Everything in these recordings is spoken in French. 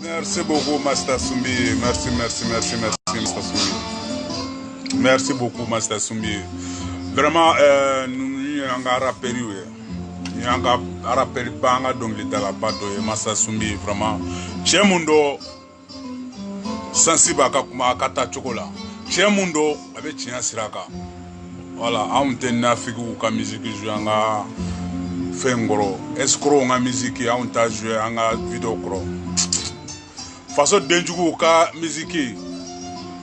Merci beaucoup, Master Sumbi. Merci, Master Sumbi. Merci beaucoup, Master Sumbi. Vraiment, nous avons rappelé. Nous avons rappelé donc les talabato et Master Sumbi. Vraiment, chez Mundo, sensible à Kata Chocolat. Chez Mundo, avec Tia Siraka. Voilà, on a une figure de musique qui joue en Fengoro. Escroc en musique, on a joué en vidéo. Façon denjugu ka musique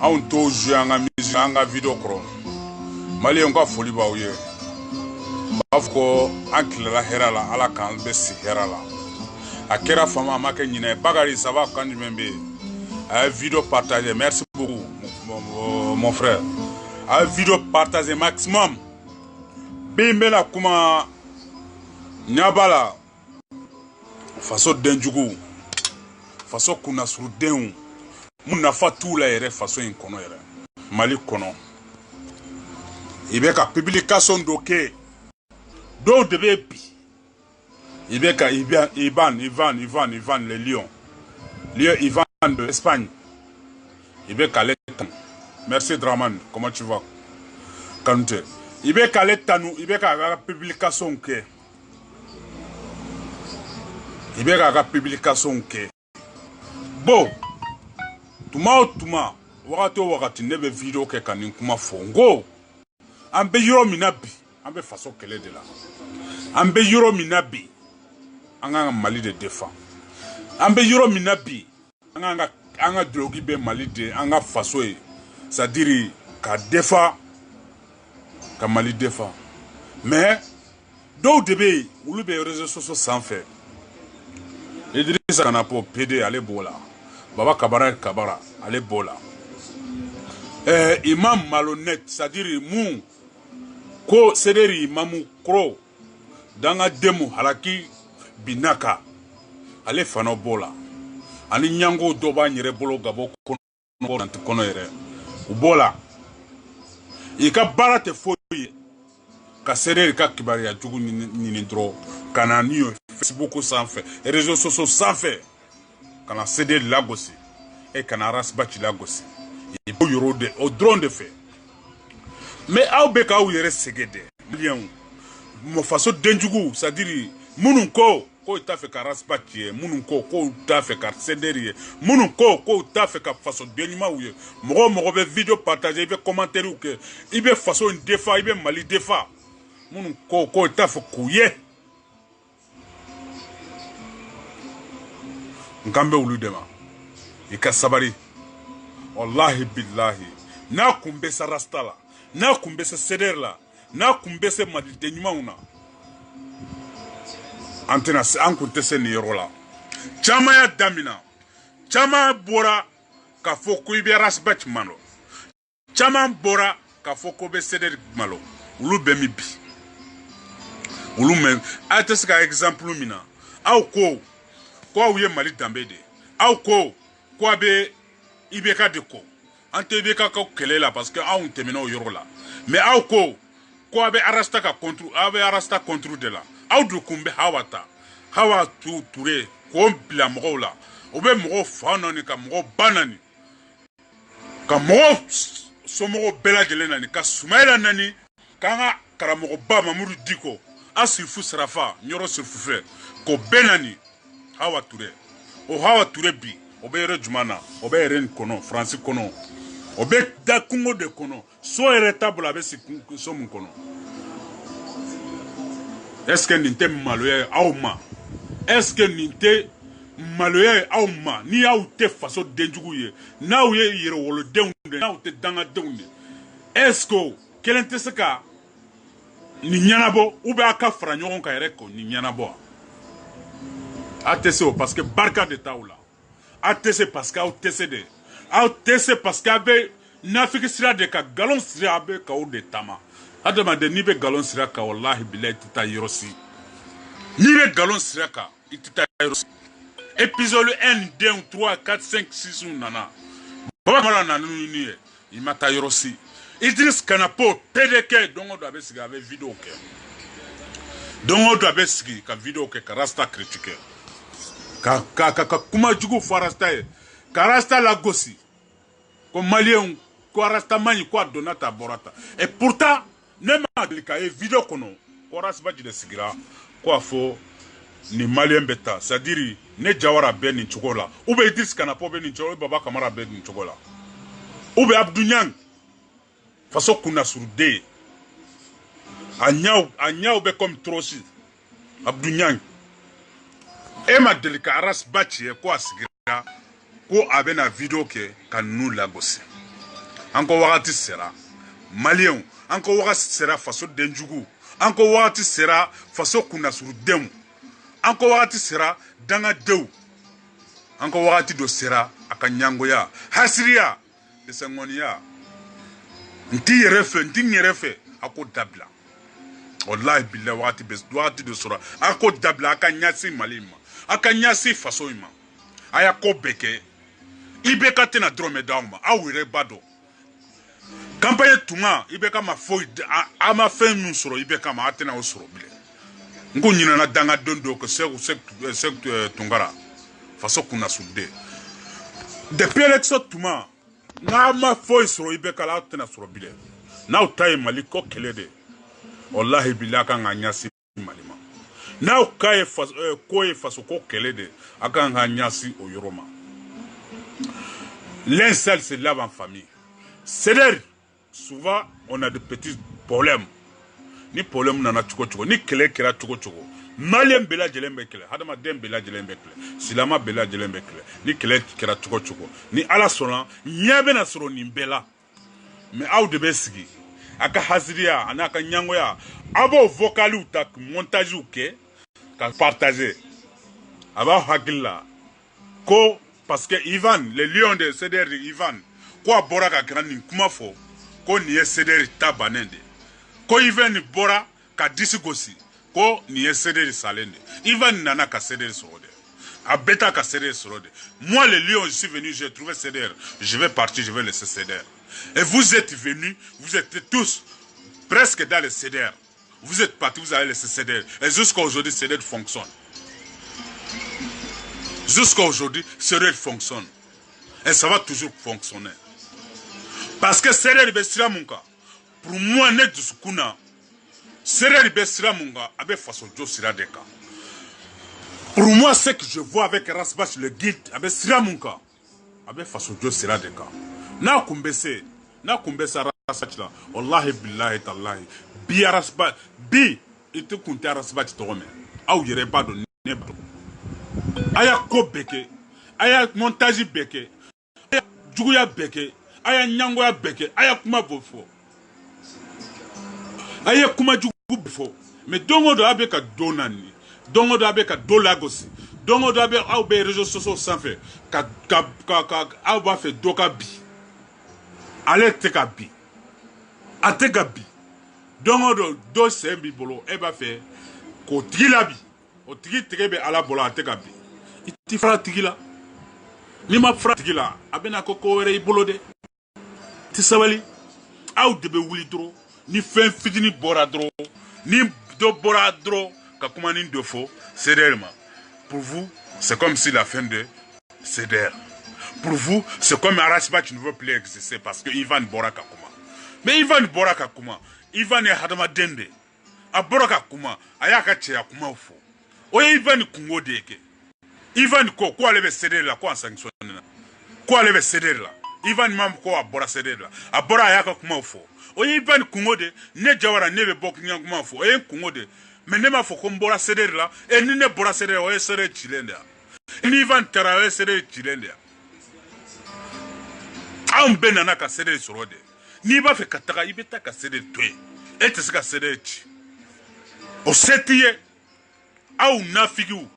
on to jouer en musique en vidéo cro mali on ka foli ba oye bafko ankila herala ala kan be si herala akera fama make nyine bagari ça va quand même a vidéo partagée. Merci beaucoup mon frère. A vidéo partagée maximum bimbela kuma nyabala façon denjugu façon kuna surden mun nafa tout la yere façon in kono yere mali kono ibeka publication doké do debe bi ibeka Ivan le lion Ivan de Espagne ibeka letan. Merci Draman, comment tu vas Kanute ibeka letanu ibeka publication ke ibeka publication ke bon, tuma, wakati nebe video ke kanin kuma fongo. Ambe yoro minabi, ambe façon kele de la. Ambe yoro minabi, anga Mali de défend. Ambe yoro minabi, anga drogi be Mali de, anga façon e, c'est-à-dire ka défend, ka Mali défend. Mais, do debe, ou le be réseaux sociaux sans fait. Idrissa Kanapo PD allez bola. Baba Kabara, allez bola. Imam malhonnête, c'est-à-dire mou, ko sederi mamu kro, danga demu halaki binaka, allez fano bola. Ani nyango doba nyere bolo gabo kono nantukono ere. Ubola. Ika bara te foye. Ka sederi ka kibari ya jugu ninindro. Kana niyo Facebook sans fait, réseaux sociaux sans fait. Kana CD Lagossi et kana rasbachi Lagossi. Il faut yoro de au drone de fait. Mais au beka ou yere segede. Lien mo façon denjugu, c'est-à-dire mununko ko ta fait ka rasbachi, mununko ko ta fait ka CD, mununko ko ta fait ka façon denima ou ye. Mo be vidéo partager, be commentaire ou que il be façon défa, il be Mali défa. Mununko ko ta fait couiller. Ngambe uludema ika sabari wallahi billahi na kumbesa rastala na kumbesa sederla na kumbesa madite nyumauna antena ankuntese ni rola chama ya damina chama bora ka foko ibe rasbach malo chama bora ka foko be seder malo ulu bemi bi ulu men ateska exemple mina au ko quoi ou Mali d'ambede au quoi be ibeka de ko ante ibeka ko kelela parce que on termine au yoro là mais au quoi be arasta ka contre arasta contre de là au du kumbe hawata hawa tu touré ko bla mo là o be mo fanani ka mo banani ka mo somo bela gelena ni ka sumaila nani kanga karamo ba mamuru diko asifu srafa nyoro sifu ko benani Hawa Touré. O Hawa Touré bi. Obe ere jumana. Obe ere kono. Francis kono. Obe da kungo de kono. So ere table abe si so mun kono. Est-ce que ninte maloye auma? Est-ce que ninte maloye auma? Ni a ou te façon denjugu ye. Na ou ye yere wolo deunde. Na ou te danga deunde. Est-ce que kelen te se ka ni nyanabo ou be aka fra nyogon ka ere ko ni nyanabo? ATC parce que barka de taoula. ATC parce que ATC de. ATC parce que nafiki sira de ka galon sira abe ka ou de tama. Adama de nibe galon sira ka wallahi billahi tita yirosi. Nibe galon sira ka itita yirosi. Épisode 1, 2, 3, 4, 5, 6 nana. Baba mala nanu niye. Imata yirosi. Idriss Kanapo PDK dongo do abe siga avec vidéo ke. Dongo do abe sigi ka vidéo ke ka rasta critiquer. ka kuma jugu fo arasta ye ka arasta lagosi ko malien ko arasta mani ko donata borata et pourtant ne ma deli ka ye video kono ko arasta de sigira ko afo ni malien beta c'est à dire ne jawara ben ni chokola ou be Idriss Kanapo ben ni chokola baba Kamara ben ni chokola ou be Abdou Niang façon kuna sur de Agnaw be comme trosi Abdou Niang e ma delika aras bachi ko asigira ko abena video ke kan nous lagosi anko wakati sera malien anko wakati sera façon denjugu anko wakati sera façon kuna sur dem anko wakati sera danga dew anko wakati do sera akanyangoya hasriya de sangonia nti yerefe ako dabla wallahi billahi wakati do sura ako dabla akanyasi malima akanyasi faso ima aya ko beke ibeka tena drome dauma awire bado campagne tuma ibeka ma foi ama fen nu soro ibeka ma atena o soro bile ngo nyina na danga dondo ko sek tungara faso kuna sude depuis l'élection tuma na ma foi soro ibeka la atena soro bile na utai maliko kelede wallahi billahi kan anyasi malima na ukaye faso ko kelede akan anyasi o yoroma l'un seul se lave en famille c'est-à-dire souvent on a de petits problèmes ni problème nana choko ni kele kera choko malien bela jelembe kele hadama dem bela jelembe kele silama bela jelembe kele ni kele kera choko ni ala sona nyabe na soro ni bela mais aw de besigi aka hasriya anaka nyangoya abo vocal ou tak montage ou ke ka partager aba hakilla ko parce que Ivan le lion de CDR Ivan ko bora ka grandi kuma fo ko ni CDR tabanende ko Ivan bora ka disigosi ko ni CDR salende Ivan nana ka CDR sorode abeta ka CDR sorode moi le lion je suis venu j'ai trouvé CDR je vais partir je vais laisser CDR et vous êtes venus vous êtes tous presque dans le CDR vous êtes partis vous avez laissé CDR et jusqu'à aujourd'hui CDR fonctionne. Jusqu'à aujourd'hui, CDR fonctionne. Et ça va toujours fonctionner. Parce que CDR Bessira Munga, pour moi, net de Sukuna, CDR Bessira Munga, avec façon de Sira Deka. Pour moi, ce que je vois avec Rasbach, le guide, avec Sira Munga, avec façon de Sira Deka. Na kumbese Rasbach là, Wallahi billahi tallahi, bi Rasbach, bi, ite kunte Rasbach tome, au yere pas de nebro. Aya ko beke aya montage beke aya juguya beke aya nyangoya beke aya kuma bofo aya kuma jugu bofo mais dongo do abe ka donani dongo do abe ka dolagosi dongo do abe au be réseaux sociaux sans fait ka au ba fait doka bi ale te ka bi ate ka bi dongo do sembi bolo e ba fait ko tigila bi o tigi tege be ala bolo ate ka bi iti fara tigila ni ma fara tigila abena ko were ibolo de ti sabali aw de be wuli dro ni fen fitini bora dro ni do bora dro ka kuma ni do fo sérieusement pour vous c'est comme si la fin de CDR pour vous c'est comme Arasba qui ne veut plus exister parce que Ivan Boraka kuma mais Ivan Boraka kuma Ivan e hadama dende a Boraka kuma ayaka che ya kuma fo oye Ivan kungo deke Ivan ko alebe céder la ko en sanctionner ko alebe céder la Ivan mam ko abora céder la abora yaka kuma fo oye Ivan kungo de ne jawara ne be bok nyang kuma fo oye kungo de mais ne ma fo ko mbora céder la e ni ne bora céder oye céder chilenda ni Ivan tarawe céder chilenda am benana ka céder sorode ni ba fe kataka ibeta ka céder toy et te ka céder chi o setiye au nafigu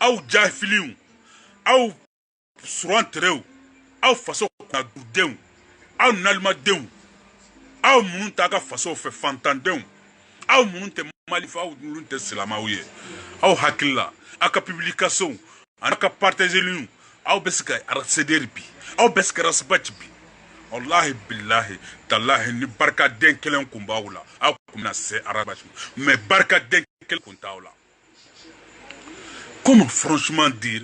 au jahiliu au surantreu au faso na dudeu au nalmadeu au munta ka faso fe fantandeu au munte malifa au munte silamawiye au hakilla aka publication aka partager lu au beska arceder bi au beska rasbach bi wallahi billahi tallahi ni barka den kelen kumbawula au kumna se arabach mais barka den kelen kuntawla Comment franchement dire,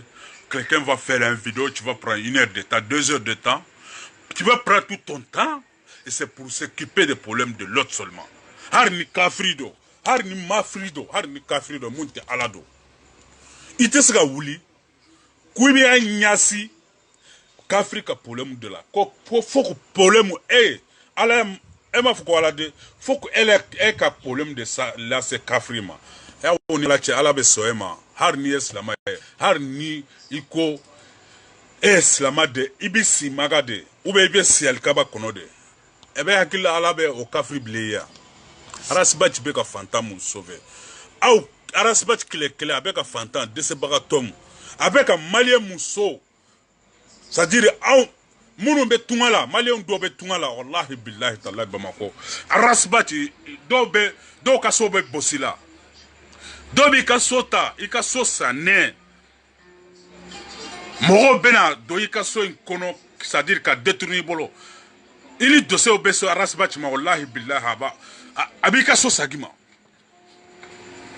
quelqu'un va faire une vidéo, tu vas prendre 1 heure de temps, 2 heures de temps, tu vas prendre tout ton temps, et c'est pour s'occuper des problèmes de l'autre seulement. Harni kafrido, harni mafrido, harni kafrido, munte alado. Ite sega wuli, kuibi a nyasi, kafrika problème de la. Faut que problème ala ema fuko alade, faut que elle ait un problème de ça, là c'est kafrima. Et on est là, tu ala be soema, harni eslama, harni iko eslama de ibisi magade, ube ibisi alkaba konode. Ebe hakila ala be o kafri bleya. Arasibati beka fantamu sauver. Au arasibati kile abeka fantam de se bagatom. Abeka malien muso. C'est-à-dire au munu be tungala, malien do be tungala wallahi billahi ta'ala bamako. Arasibati do kaso be bosila. Do bi kasota, ikaso sané. Moro bena do ikaso inkono, c'est-à-dire ka détourner bolo. Il est dossier au beso arasibati ma wallahi billahi haba. Abika so sagima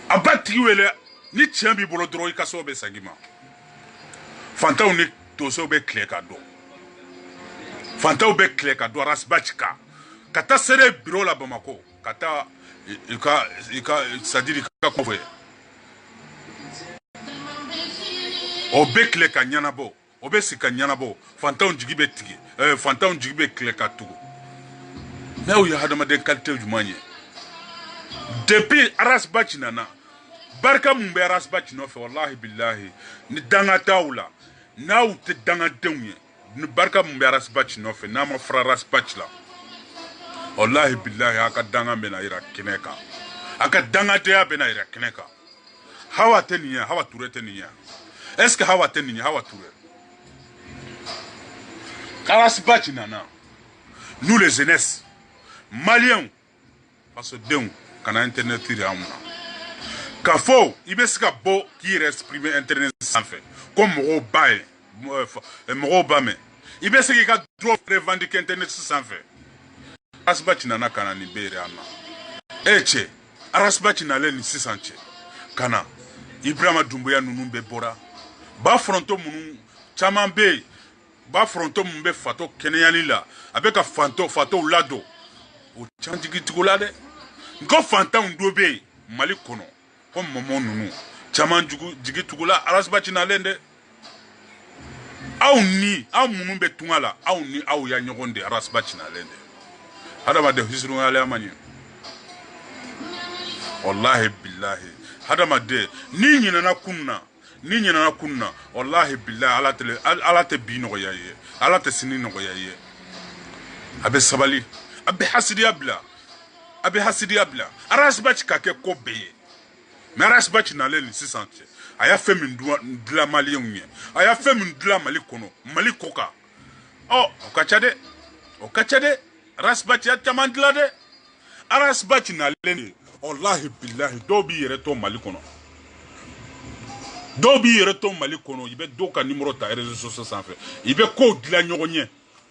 abati wele ni tiambi bolo dro ikaso be sagima fanta uni dossier be kleka do fanta be kleka do rasbachka kata sere bureau la Bamako kata ika sadiri ka kowe obe kleka nyanabo obe sika nyanabo fanta on jigibe tigi fanta on jigibe kleka tugo na o ya hadama de qualité du manye. Depuis Arasbach nana, barka mumbe Arasbach no fe wallahi billahi ni danga taula na ou te danga denye ni barka mumbe Arasbach no fe na ma fra Arasbach la wallahi billahi aka danga mena ira kineka aka danga te ya bena ira kineka hawa teniya hawa ture teniya est-ce que hawa teniya hawa ture Arasbach nana nous les jeunesses maliens parce que donc quand internet tire à moi kafo ibeska bo qui exprimer internet sans fait comme Robaye Morobame ibeska ka droit revendiquer internet sans fait Arasbach nana kana ni bere ama eche Arasbach nale ni 600 kana Ibrahima Doumbouya nunumbe bora ba fronto munu chamambe ba fronto mumbe fato kenyali la avec fato lado o chanjigi tugolade ngo fanta ndobe mali kono comme momo nunu chaman jigi tugola Arasbach na lende aw munu be tungala aw ya nyogonde Arasbach na lende hada ma de hisru ala amani wallahi billahi hada ma de ni nyina na kunna wallahi billahi ala te bi no yaye ala te sini no yaye abe sabali abe hasidi abla Arasbach kake ko beye mais Arasbach na le 600 aya fait min dula malien nye aya fait min dula mali kono mali koka okachade Arasbach ya chamandla de Arasbach na le wallahi billahi dobi yereto mali kono ibe do ka numéro ta réseaux sociaux sans fait ibe ko dila nyogonye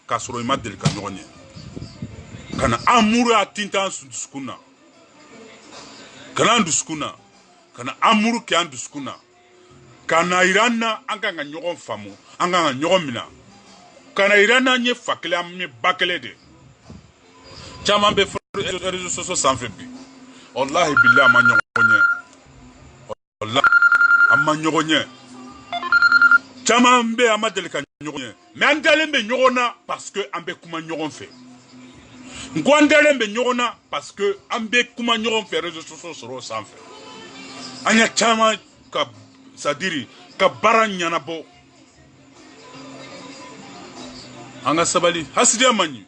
kasoro ima delika nyogonye kana amuru atinta duskuna kana amuru ke duskuna kana irana anga nga nyogon famu anga nga nyogon mina kana irana nye fakele amye bakele de chama be réseaux sociaux sans fait bi wallahi billahi ma nyogonye wallahi amma nyogonye chama mbe amadelika nyogonye mais andale mbe nyogona parce que ambe kuma nyogon fait Ngwandele mbe nyogona parce que ambe kuma nyogon fait réseaux sociaux soro sans fait anya chama ka sadiri ka baranya na bo anga sabali hasidia manyi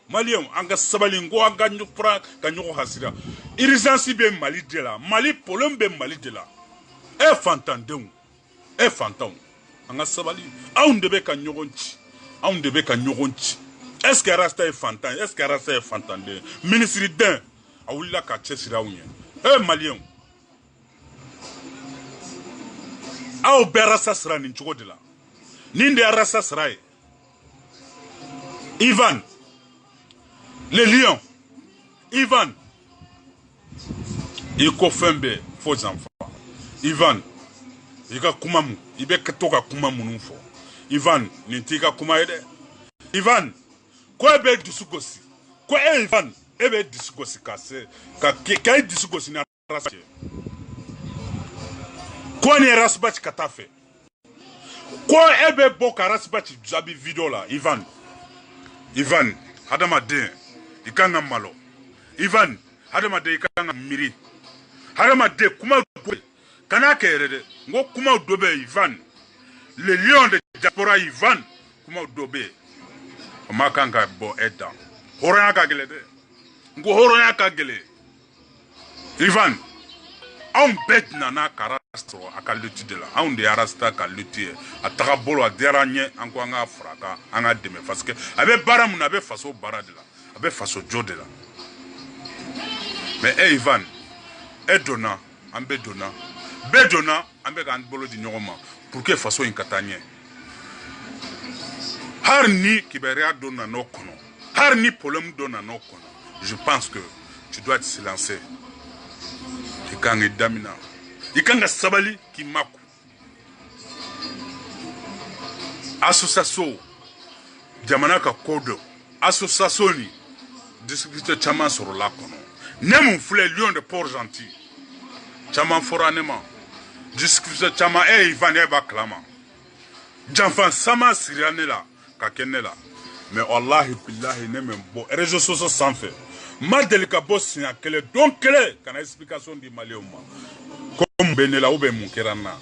malien anga sabali ngo anga nyupra ka nyogo hasira urgence be mali de la mali problème be mali de la fantan anga sabali aunde be ka nyogonchi est-ce que Rasta est fantan? Est-ce que Rasta est fantan? Ministre d'un, a voulu la cacher sur la union. Malien. Aou Berasa sera n'inchugo de la. Ninde Rasta sera. Ivan. Le lion. Ivan. Iko Fembe, faux enfants. Ivan. ika kumamu ibe katoka kumamu nufo Ivan nintika kuma ede Ivan ko ebe disugosi ko Ivan ebe disugosi kase ka disugosi na rasbachi ko ni rasbachi katafe ko ebe boka rasbachi zabi video la Ivan hadama de ikanga malo Ivan hadama de ikanga miri hadama de kuma kana kerede ngo kuma dobe Ivan le lion de diaspora Ivan kuma dobe makanga bo edda horoya ka gele de ngo horoya ka gele Ivan on bet na karastro akaluti de la on de arasta kaluti ataka bolo aderanye anko anga fraka anga deme parce que abe baramu na be faso barade la abe faso jode la mais Ivan edona ambe dona bedona ambe kan bolo di nyoma pour que faso inkatanye harni kiberia dona no kono harni problème dona no kono je pense que tu dois te silencer ikanga damina ikanga sabali kimaku association jamana ka kodo association ni district chama sur la kono nemu fule lion de Port-Gentil chama foranema district chama Ivan eba klama janfan sama sirianela ka kenela mais wallahi billahi neme bo réseaux sociaux sans fait Madel ka boss nya kele donc kele kana explication di malioma comme benela ou ben munkerana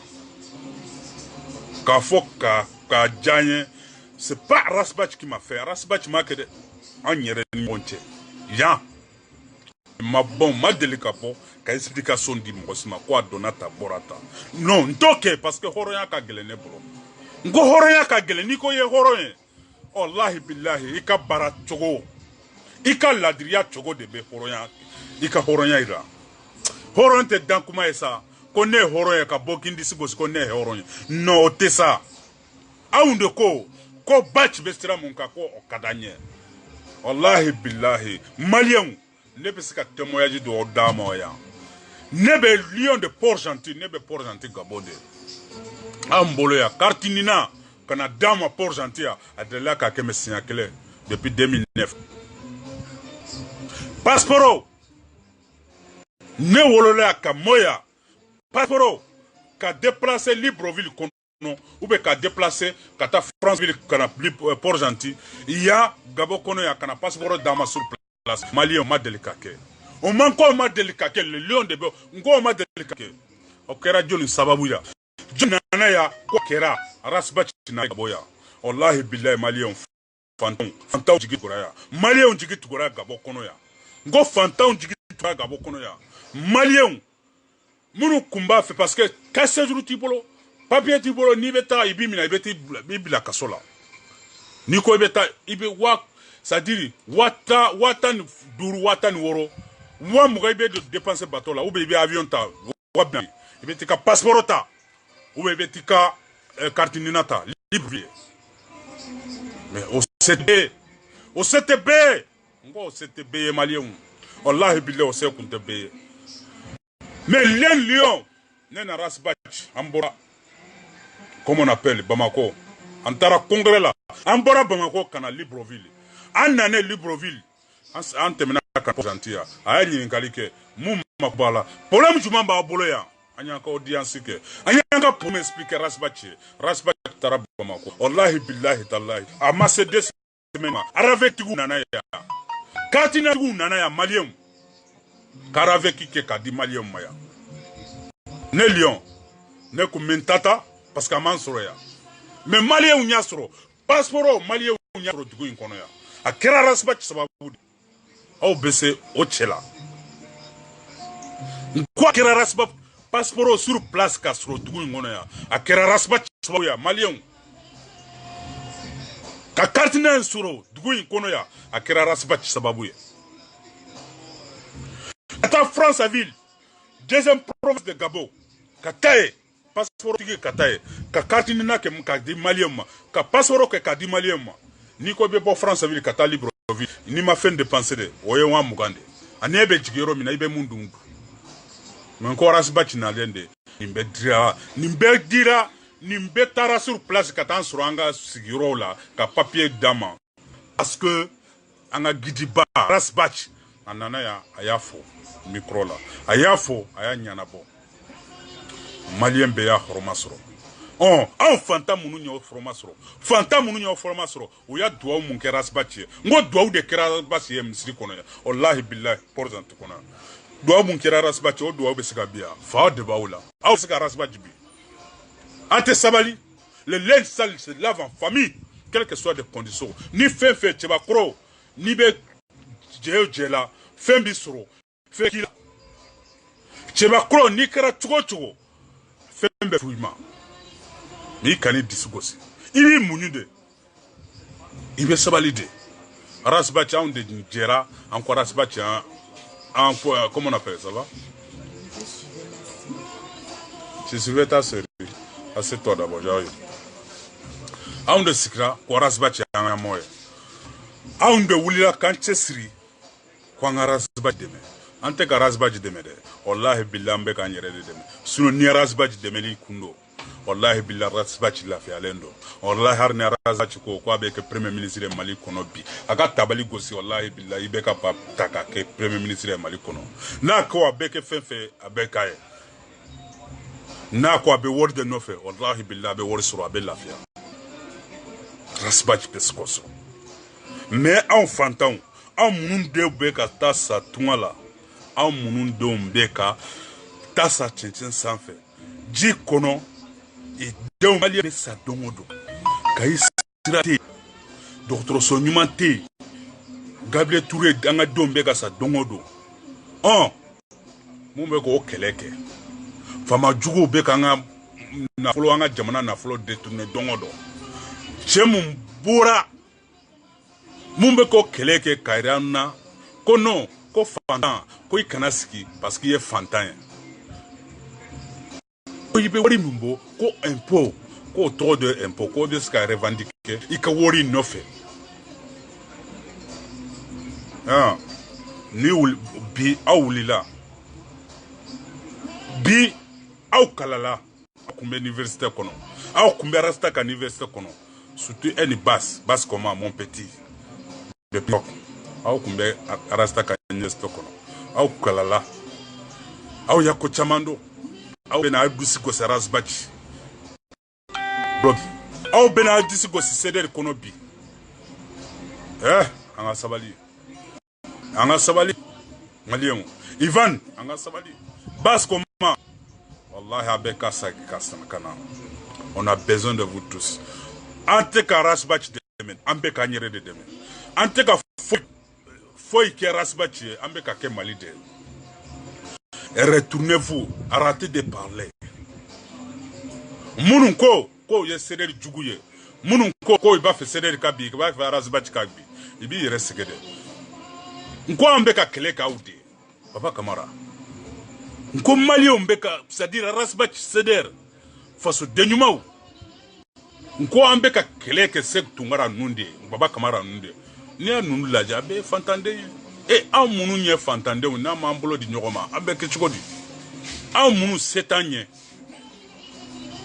ka foka ka janye c'est pas Rasbach qui m'a fait Rasbach m'a que en yere ni monte ya ma bon Madel ka po ka explication di mosima kwa donata borata non ntoke parce que horoya ka gele ne bro ngo horoya ka gele ni ko ye horoye wallahi billahi ika barat chogo ika ladriya chogo de be horoya ika horoya ira horonte dan kuma esa ko ne horoya ka bokindi sigos ko ne horoya no tesa aunde ko batch bestira munka ko okadanye wallahi billahi malien ne be sika témoignage do dama ya ne be lion de Port-Gentil ne be Port-Gentil gabode ambolo ya kartinina kana dama Port-Gentil a de la ka keme signakele depuis 2009 Passeport ne wolola ka moya Passeport ka déplacer Libreville kono ou be ka déplacer kata Franceville kana Port-Gentil il y a gabo kono ya kana passeport dama sur place malien ma delikake o man ko ma delikake le lion de bo ngo ma delikake o kera joni sababu ya jona ya ko kera rasbach na gaboya wallahi billahi malien fantaw jigi goraya malien jigi goraya gabo kono ya ngo fantaw jigi goraya gabo kono ya malien munu kumba fait parce que kasse jour tibolo papier tibolo ni beta ibimina ibeti bibila kasola ni ko beta ibe wa c'est-à-dire watan duru watan woro wa muga ibe de dépenser bateau là ou be avion ta wa bien ibeti ka passeport ta ou be tika carte ninata libre mais au CTB ngo CTB malien wallahi billahi au CTB mais Lyon nena Rasbach ambora comme on appelle Bamako antara congrès là ambora Bamako kana Libreville anane Libreville an temena ka Port-Gentil a ni nkalike mum makbala problème juma ba bolo ya anya ka audience ke anya ka pour m'expliquer Rasbach tara Bamako wallahi billahi tallahi ama se des semaines avec tu nana ya katina tu nana ya malien karaveki ke ka di malien maya ne Lyon ne ku mentata parce que man soro ya mais malien unya soro passeport malien unya soro dugu inkono ya akira Rasbach sababu au bese o chela quoi akira Rasbach passeport sur place ka soro dugu inkono ya akira Rasbach sababu ya malien ka carte na soro dugu inkono ya akira Rasbach sababu ya ata Franceville deuxième province de Gabon kataye passeport tigi kataye ka carte nina ke ka di malien ma ka passeport ke ka di malien ma ni ko be bo Franceville kata Libreville ni ma fin de penser de oye wa mugande anebe jigero mina ibe mundu men ko Rasbach na lende Nimbe dira nimbe tara sur place ka tan sur anga sigiro la ka papier dama parce que anga gidiba rasbach anana ya ayafo micro la ayafo aya nyana bo malien be ya hormasro on fanta munu nyo formasro fanta munu nyo formasro o ya duwa mun ke rasbach ngo duwa de kera basi misri kono ya wallahi billahi portant kono duwa mun kera rasbach o duwa be siga biya fa de baula aw siga rasbach bi ante sabali le linge sale se lave en famille quelles que soient les conditions ni fait tu vas croire ni be jela fait bisro fait kila tu vas croire ni kera chugo fait be fuima ni kani disgosi ibi munude ibe sabali de rasbacha on de jera encore rasbacha en comment on appelle ça va je suis ta série assez toi d'abord j'arrive on de sikra ko rasbacha en moye on de wulila kanche siri ko rasbacha deme ante ka rasbacha deme de wallahi billahi ka nyere de deme suno ni rasbacha deme li kundo wallahi billahi rasbacha la fi alendo wallahi har ne rasbacha ko abe ke premier ministre Mali kono bi aka tabali gosi wallahi billahi be ka pa taka ke premier ministre Mali kono na ko abe ke fefe abe kae na ko abe word de nofe wallahi billahi abe word sur abe lafia rasbacha peskoso mais en fantan en munun de be ka tasa tunala en munun de be ka tasa chinchin sanfe ji kono et donc Mali be sa dongodo kai sirate docteur Sonyumante Gabriel Touré danga dombe ka sa dongodo mo be ko keleke fama jugo be ka nga na folo anga jamana na folo détourner dongodo chemum bura mumbe ko keleke kairana ko non ko fantan ko ikanaski parce qu'il est fantan ko ibe wori mumbo ko impôt ko trop de impôt ko de ska revendiquer ika wori nofe ni bi awulila bi aw kalala akumbe université kono aw kumbe rasta ka université kono surtout une basse comme mon petit de pok aw kumbe rasta ka université kono aw kalala aw yako chamando aw bena dusi ko rasbachi bro aw bena dusi ko seder kono bi anga sabali malien Ivan anga sabali basse comme wallahi abeka sakasana kana on a besoin de vous tous ante ka rasbachi demen ambeka nyere de demen ante ka foi ke rasbachi ambeka ke Mali de et retournez-vous, arrêtez de parler. Mununko, ko ye seder juguye. Mununko ko iba fe seder kabi, iba fe rasbach kabi. Ibi yere segede. Nko ambeka keleka ude. Papa Kamara. Nko Mali ambeka, c'est-à-dire rasbach seder. Faso denyumau. Nko ambeka keleke sek tungara nunde. Papa Kamara nunde. Nia nunu la jabe fantande. Et en munu nye fantande ou na mambolo di nyogoma abeke chikodi en munu 7 ans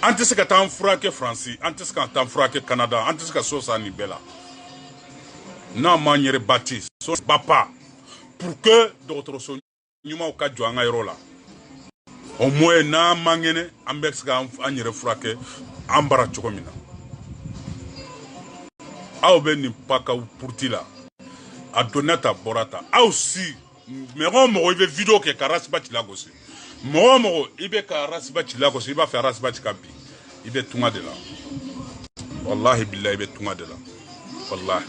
antes que tan frake France antes que tan frake Canada antes que sosa ni bela na manière bâti so papa pour que d'autres sont nyuma o ka joanga yola au moins na mangene ambeska anyere frake ambara chokomina aw be ni paka purtila Adonata Borata aussi mais on il veut vidéo que Karasbach Lagos mo il veut Karasbach Lagos il va faire Karasbach Kabi il veut tout de là wallahi billahi il veut tout de là wallahi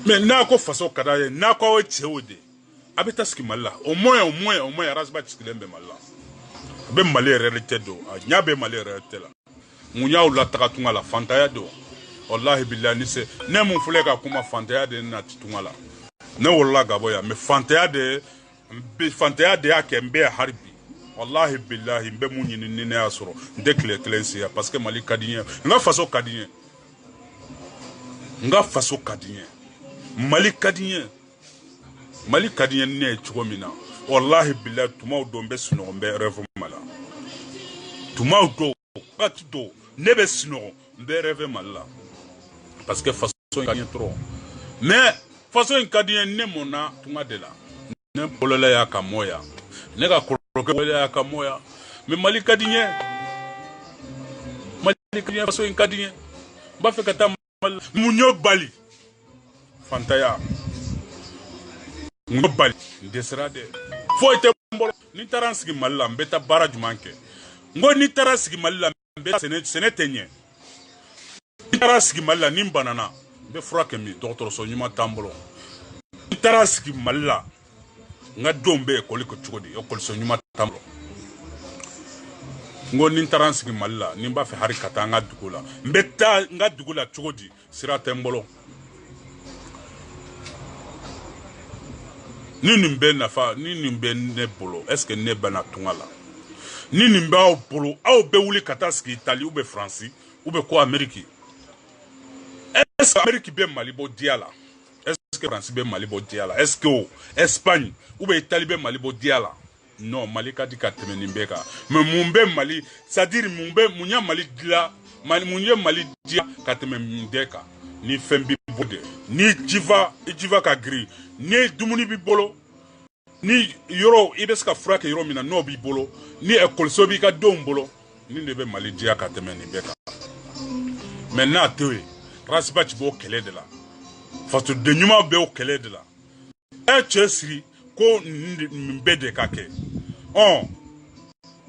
mais na ko façon kadaye na ko cheode abeta ski malla au moins Karasbach skilembe malla be malé réalité do nya be malé réalité là munya ou la takatunga la fantaya do wallahi billahi ni se ne mun fule ka kuma fantaya de na titungala ne wallahi gaboya me fantaya de akembe harbi wallahi billahi mbe munyini ni ne asoro de clé ya parce que Mali kadinye nga faso kadinye Mali kadinye ne chugomina wallahi billahi tuma dombe suno mbe revu mala tuma do waati do ne bɛ sunɔgɔ n bɛ rêve Mali la parce que façon in ka di n ye trop mais façon in ka di n ye ne mɔnna tunga de la ne kɔlɔlɔ y'a ka mɔ yan ne ka kɔrɔkɛ y'a ka mɔ yan mais Mali ka di n ye Mali ka di n ye façon in ka di n ye n b'a fɛ ka taa Mali mun y'o bali fantaya n y'o bali n dɛsɛra dɛ foyi tɛ n bolo ni n taara n sigi Mali la n bɛ taa baara jumɛn kɛ n ko ni n taara sigi Mali la n bɛ sɛnɛ tɛ ɲɛ ni n taara sigi Mali la ni n banana n bɛ fura kɛ min dɔgɔtɔrɔso ɲuman t'an bolo ni n taara sigi Mali la n ka denw bɛ ekɔli kɛ cogo di ekɔliso ɲuman t'an bolo n ko ni n taara n sigi Mali la ni n b'a fɛ hali ka taa n ka dugu la n bɛ taa n ka dugu la cogo di sira tɛ n bolo ni nin bɛ nafa ni nin bɛ ne bolo est-ce que ne bɛna tunga la ni nin b'aw bolo aw bɛ wuli ka taa sigi Itali ou bien France ou bien ko Amérique est-ce que Amérique bɛ Mali bɔ diya la est-ce que France bɛ Mali bɔ diya la est-ce que Espagne ou bien Italie bɛ Mali bɔ diya la non Mali ka di ka tɛmɛ nin bɛɛ kan mais mun bɛ Mali c'est-à-dire mun ye Mali diya mun ye Mali diya ka tɛmɛ nin bɛɛ kan ni fɛn b'i bolo de ni jiva ka girin ni dumuni b'i bolo ni yɔrɔ i bɛ se ka fura kɛ yɔrɔ min na n'o b'i bolo ni ekɔliso b'i ka denw bolo ni de bɛ Mali diya ka tɛmɛ nin bɛɛ kan mais n'a tɛ yen Rasbach b'o kɛlɛ de la fasoden ɲuman b'o kɛlɛ de la ɛ cɛ siri ko nin bɛɛ de ka kɛ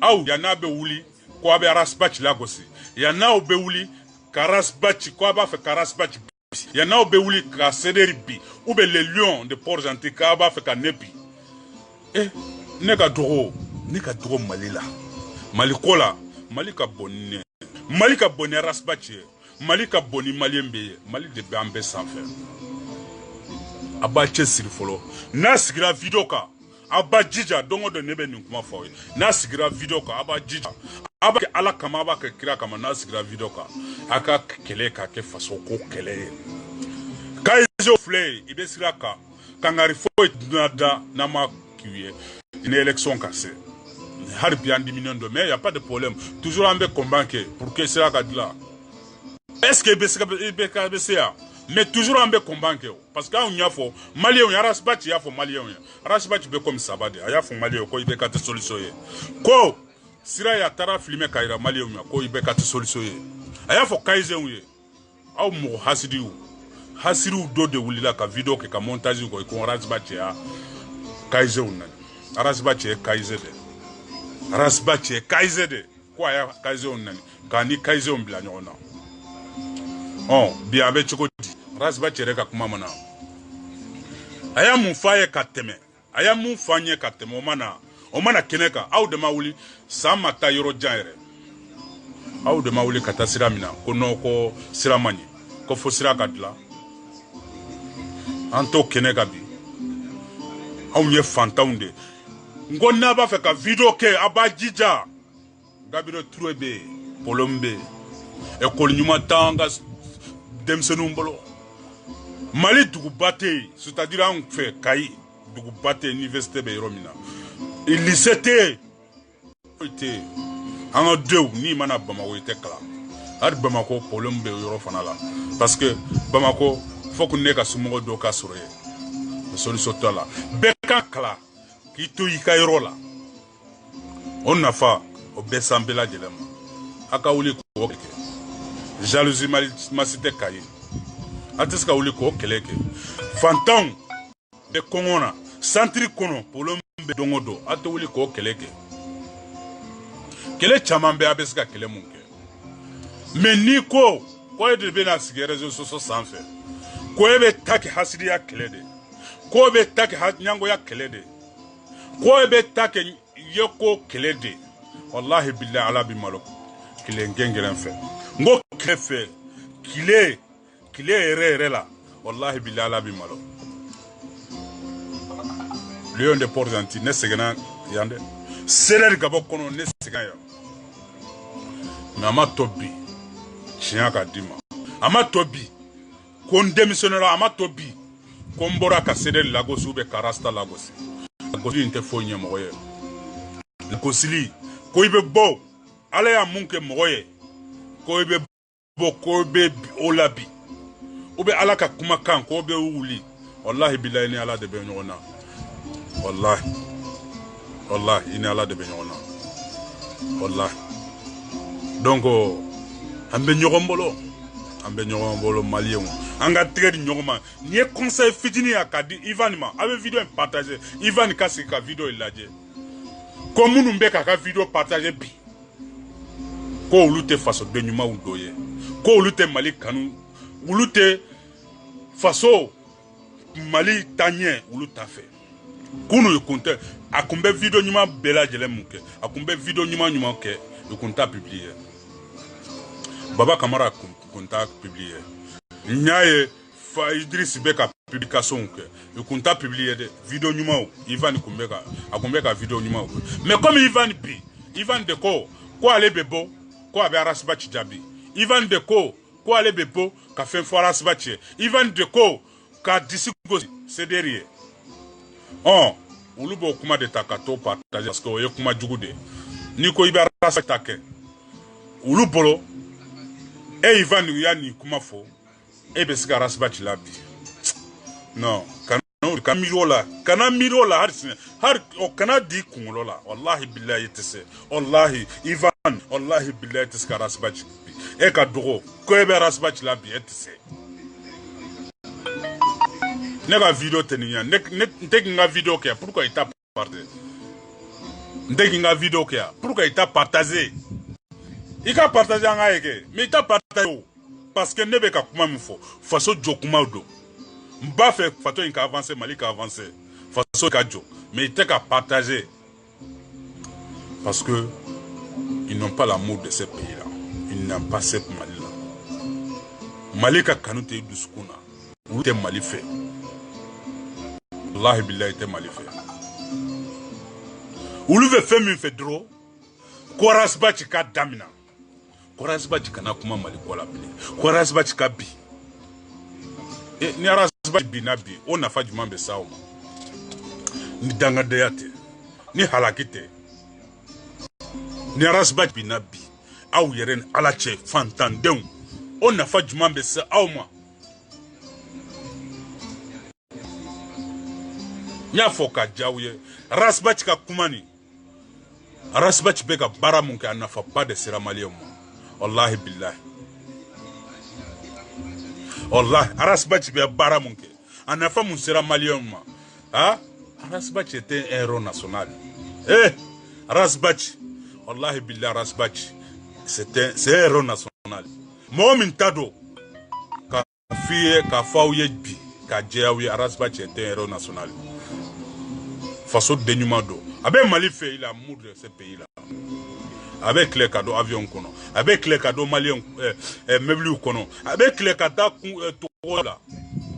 aw yan n'a bɛ wuli ko a bɛ Rasbach lagosi yan n'aw bɛ wuli ka Rasbach ko a b'a fɛ ka Rasbach bi yan n'aw bɛ wuli ka CDR bi ou bien les lions de Port-Gentil k'a b'a fɛ ka ne bi ne ka dogo Mali la Mali ko la Mali ka bon ni Mali ka bon ni Rasbach ye Mali ka bon ni Malien bɛ ye Mali de bɛ an bɛɛ sanfɛ a b'a cɛ siri fɔlɔ n'a sigira video kan a b'a jija don o don ne bɛ nin kuma fɔ aw ye n'a sigira video kan a b'a jija a b'a kɛ Ala kama a b'a kɛ kira kama n'a sigira video kan a ka kɛlɛ k'a kɛ faso ko kɛlɛ ye kaizo filɛ i bɛ sira kan kangari foyi tɛna da n'a ma k'i ye ni élection ka se hali bi an diminen don mais y a pas de problème toujours an bɛ combat kɛ pour que sira ka dilan est-ce que i bɛ se yan mais toujours an bɛ combat kɛ parce que anw y'a fɔ maliyɛnw ye Rasbach y'a fɔ maliyɛnw ye Rasbach bɛ comme saba de a y'a fɔ maliyɛnw ko IBK tɛ solution ye ko sira y'a taara filmer ka yira maliyɛnw ye ko IBK tɛ solution ye a y'a fɔ kaizenw ye aw mɔgɔ hasiriw dɔ de wulila ka video kɛ ka montage kɛ ko Rasbach ya kaizenw nani Rasbach ye kaize de Rasbach ye kaize de ko a y'a kaizenw nani k'a ni kaizenw bila ɲɔgɔn na bi a bɛ cogo di Rasbach yɛrɛ ka kuma mana a y'a mun f'a ye ka tɛmɛ a y'a mun f'a ɲɛ ka tɛmɛ o mana kɛnɛ kan aw de ma wuli san ma taa yɔrɔ jan yɛrɛ aw de ma wuli ka taa sira min na ko non ko sira man ɲi ko fo sira ka dilan an t'o kɛnɛ kan bi anw ye fantanw de n ko n'a b'a fɛ ka video kɛ a b'a jija Gabriel Touré bɛ yen Polom bɛ yen ekɔli ɲuman t'an ka denmisɛnninw bolo Mali duguba tɛ yen c'est-à-dire anw fɛ Kayi duguba tɛ yen université bɛ yɔrɔ min na lycée tɛ yen foyi tɛ yen an ka denw n'i mana Bamako i tɛ kalan hali Bamako problème bɛ yɔrɔ fana la parce que Bamako faut que ne ka somɔgɔ dɔw ka sɔrɔ yen solution t'a la bɛɛ ka kalan k'i to i ka yɔrɔ la o nafa o bɛɛ san bɛɛ lajɛlen ma a ka wuli k'o kɛ jalousie masi tɛ Kayi a tɛ se ka wuli k'o kɛlɛ kɛ fantanw bɛ kɔngɔ na centre kɔnɔ problème bɛ don o don a tɛ wuli k'o kɛlɛ kɛ kɛlɛ caman bɛ a bɛ se ka kɛlɛ mun kɛ mais n'i ko e de bɛna sigi réseaux sociaux sanfɛ ko e bɛ taa kɛ hasidiya kɛlɛ de ko e bɛ taa kɛ ɲangoya kɛlɛ de ko e bɛ taa kɛ yeko kɛlɛ de wallahi billahi ala bi malo kile ngengeren fɛ n ko kile fɛ kile yɛrɛ la wallahi billahi ala bi malo Lion de Port-Gentil ne sɛgɛnna yan dɛ CDR ka bɔ kɔnɔ ne sɛgɛn yan mais a ma tɔ bi tiɲɛ ka di ma a ma tɔ bi ko n denmisɛnnira a ma tɔ bi ko n bɔra ka CDR lagosi ou bien ka Rasta lagosi lagosi in tɛ foyi ɲɛmɔgɔ ye lagosili ko i bɛ bɔ ala ya mun kɛ mɔgɔ ye ko i bɛ bɔ ko i bɛ o la bi ou bien ala ka kumakan ko bɛ wuli wallahi billahi ni ala de bɛ ɲɔgɔn na wallahi ni ala de bɛ ɲɔgɔn na wallahi donc an bɛ ɲɔgɔn bolo maliyɛnw an ka tɛgɛ di ɲɔgɔn ma ni ye conseil fitinin ya ka di Ivan ma a bɛ video in partager Ivan ka sigi ka video in lajɛ ko minnu bɛ k'a ka video partager bi ko olu tɛ fasoden ɲumanw dɔ ye ko olu tɛ Mali kanu olu tɛ faso Mali taɲɛ olu ta fɛ kunu i kun tɛ a kun bɛ video ɲuman bɛɛ lajɛlen mun kɛ a kun bɛ video ɲuman kɛ i kun t'a publier Baba Kamara kun t'a publier ɲ'a ye fa Idriss bɛ ka publication kɛ i kun t'a publier dɛ video ɲumanw Ivan kun bɛ ka video ɲumanw kɛ mais comme Ivan de ko ale bɛ bɔ ko a bɛ Arasibaci jaabi Ivan de ko ale bɛ bɔ ka fɛn fɔ Arasibaci ye Ivan de ko ka disi gosi CDR ye olu b'o kuma de ta ka to partager parce que o ye kuma jugu de ni ko i bɛ Arasibaci ta kɛ olu bolo Ivan y'a ni kuma fɔ bɛ se ka Arasibaci la bi non kana miiri o la hari o kana di kunkolo la wallahi billahi tɛ se wallahi Ivan wallahi billahi tɛ se ka Arasibaci bi ka dogo ko bɛ Arasibaci la bi tɛ se ne ka video tɛ nin yan n tɛ k'i ka video kɛ pourquoi i t'a partager n tɛ k'i ka video kɛ pourquoi i t'a partager i ka partager an ka ye kɛ mais i t'a partager o parce que ne bɛ ka kuma min fɔ faso jɔ kumaw don n b'a fɛ faso in ka avancer Mali ka avancer faso ka jɔ mais i tɛ ka partager parce que ils n'ont pas l'amour de ce pays là ils n'aiment pas ce Mali là Mali ka kanu tɛ dusukun na olu tɛ Mali fɛ wallahi billahi tɛ Mali fɛ olu bɛ fɛn min fɛ dɔrɔn ko Arasibaci ka damina ko Arasibaci kana kuma Mali ko la bilen ko Arasibaci ka bi ni Arasibaci binna bi o nafa jumɛn bɛ s'aw ma ni dangadenya tɛ ni halaki tɛ ni Arasibaci binna bi aw yɛrɛ ni Ala cɛ fantandenw o nafa jumɛn bɛ se aw ma n y'a fɔ ka diya aw ye Arasibaci ka kuma nin Arasibaci bɛ ka baara mun kɛ a nafaba de sera maliyɛnw ma wallahi billahi wallahi Arasibaci bɛ baara mun kɛ a nafa mun sera maliyɛnw ma Arasibaci était un héros national Arasibaci wallahi billahi Arasibaci c'est un héros national mɔgɔ min ta don ka f'i ye k'a fɔ aw ye bi ka jɛ aw ye Arasibaci était un héros national faso den ɲuman don a bɛ Mali fɛ il a amour de ce pays là a bɛ tile ka don avion kɔnɔ a bɛ tile ka don maliyɛn meubles kɔnɔ a bɛ tile ka taa togo la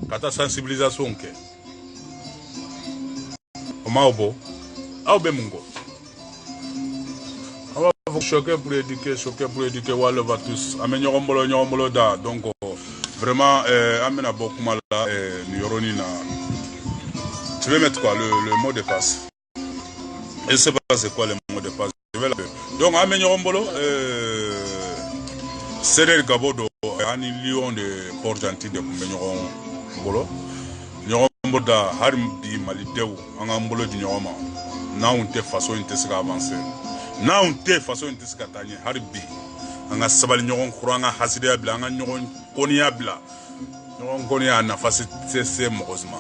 ka taa sensibilisation kɛ o m'aw bɔ aw bɛ mun kɔ aw b'a fɔ choqué pour éduquer wale va tous an bɛ ɲɔgɔn bolo da donc vraiment an bɛna bɔ kuma la nin yɔrɔnin na je vais mettre quoi le mot de passe je sais pas c'est quoi le mot de passe donc an bɛ ɲɔgɔn bolo CDR Gabo do ani Lion de Port-Gentil de kun bɛ ɲɔgɔn bolo da hari bi malidenw an k'an bolo di ɲɔgɔn ma n'anw tɛ faso in tɛ se ka avancer n'anw tɛ faso in tɛ se ka taa ɲɛ hari bi an ka sabali ɲɔgɔn kɔrɔ an ka hasidiya bila an ka ɲɔgɔn kɔniya bila ɲɔgɔn kɔniya nafa tɛ se mɔgɔ si ma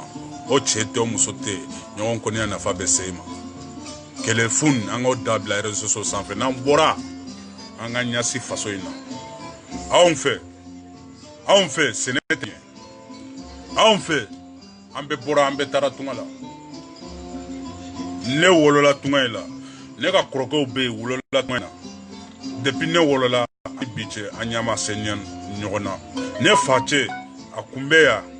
o cɛ tɛ o muso tɛ ɲɔgɔn kɔniya nafa bɛ se i ma kɛlɛfun an k'o dabila réseaux sociaux sanfɛ n'an bɔra an ka ɲɛsin faso in na anw fɛ sɛnɛ tɛ ɲɛ anw fɛ an bɛ bɔra an bɛ taara tunga la ne wolola tunga in la ne ka kɔrɔkɛw bɛ yen wolola tunga in na depuis ne wolola bi cɛ an ɲɛ ma se ɲɔgɔn na ne fa cɛ a kun bɛ yan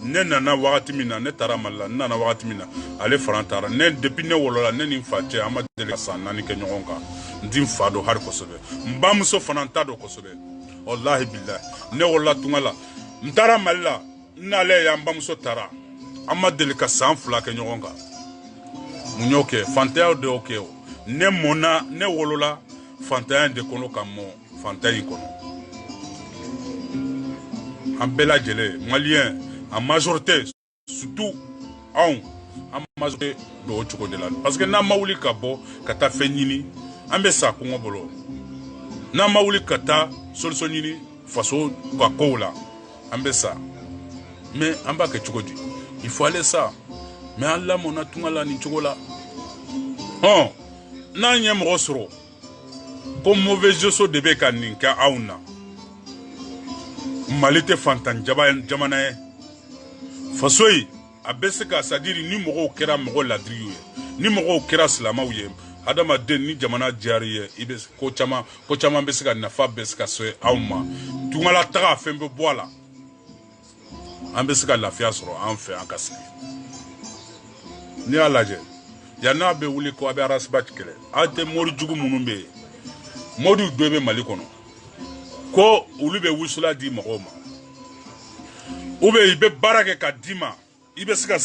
ne nana wagati min na ne taara Mali la ne nana wagati min na ale fana taara ne depuis ne wolola ne ni n fa cɛ an ma deli ka san 4 kɛ ɲɔgɔn kan n ti n fa dɔn hali kosɛbɛ n bamuso fana n t'a dɔn kosɛbɛ wallahi billahi ne wolola tunga la n taara Mali la n n'ale y'an bamuso taara an ma deli ka san 2 kɛ ɲɔgɔn kan mun y'o kɛ fantayaw de y'o kɛ o ne mɔnna ne wolola fantanya de kono kamo fantanya kono en bela jele malien en majorité surtout en majorité do choko de la parce que na mawuli kabo kata fenyini ambe sa kongo bolo na mawuli kata solution nyini faso kwa kola ambe sa mais amba ke choko di il faut aller ça mais Allah mona tungala ni choko la oh na nyem rosro comme mauvais jeu so debe kaninka auna malite fantan jamana ye fasoyi abeseka sadiri ni mogo kera mogo ladriyo ni mogo kera slamaw ye adama den ni jamana jari ye ibe ko chama beseka nafa beseka so awma tungala taga fembe boala ambeseka lafia soro anfe ankasli ni alaje yana be wuli ko abe arasbat kele ate mori jugu munumbe modu dobe malikono ko ulu be wusula di magoma ube ibe barake ka dima ibe sika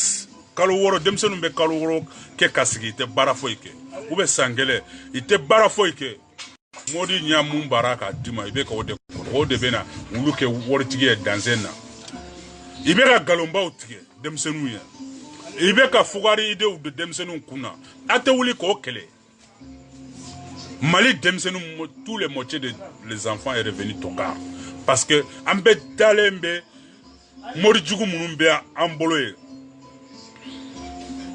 kalo woro demsenu be kalo woro ke kasigi te bara foike ube sangele ite bara foike modi nya mun baraka dima ibe ka ode bena ulu ke woro tige danzena ibe ka galomba utige demsenu ya ibe ka fugari ide u de demsenu kuna ate wuli ko kele Mali demsenu tous les moitiés de les enfants est revenu toka parce que ambe dalembe mori jugu munumbe amboloye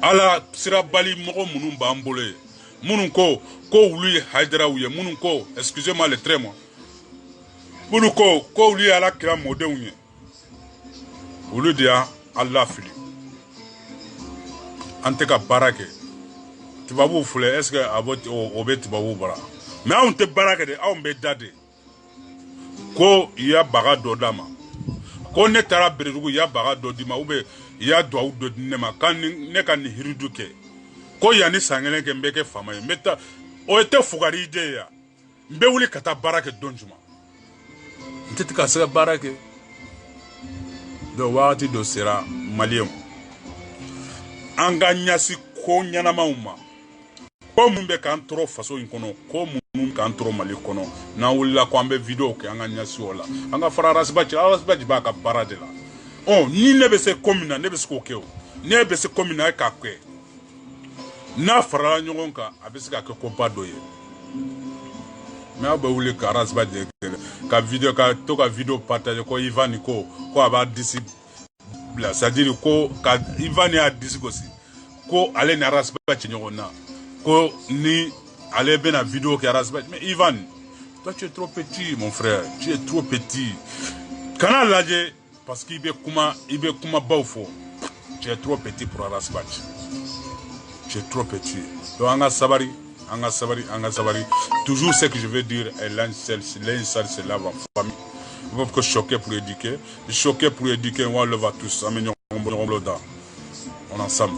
ala sira bali mogo munumba amboloye munun ko wuli haidra uye munun ko excusez-moi le trait moi munun ko wuli ala kira modenye wuli dia Allah fili anteka barake Tibabu fule, est-ce que aboti obe tibabu bara? Mais on te barake de, on be dade. Ko ya baga dodama. Ko ne tara berugu ya baga dodima ube ya doa udodinema kan ne kan hiriduke. Ko ya ni sangene ke mbeke fama ye. Meta o ete fugari ide ya. Mbe wuli kata barake donjuma. Nteti kasega barake. Do wati do sera malien. Anga nyasi ko nyanama uma. Ko mun be kan toro faso in kono ko mun kan toro mali kono na wulila ko ambe video ke anga nyasi wala anga fara rasbachi ba ka barade la oh ni ne be se komina ne be se ko keo ne be se komina ka kwe na fara nyogon ka abese ka ko bado ye me aba wuli ka rasbachi ka video ka to ka video partage ko Ivan ko aba disi bla c'est-à-dire ko ka Ivan a disi ko si ko ale na rasbachi nyogon na ko ni allez bien la vidéo qui a rasé. Mais Ivan, toi tu es trop petit mon frère, tu es trop petit. Quand là parce qu'il be kuma baufo. Tu es trop petit pour rasbat. Tu es trop petit. Donc anga sabari. Toujours ce que je veux dire est l'insel c'est là famille. Il faut que choquer pour éduquer. Choquer pour éduquer, on le va tous. On ensemble.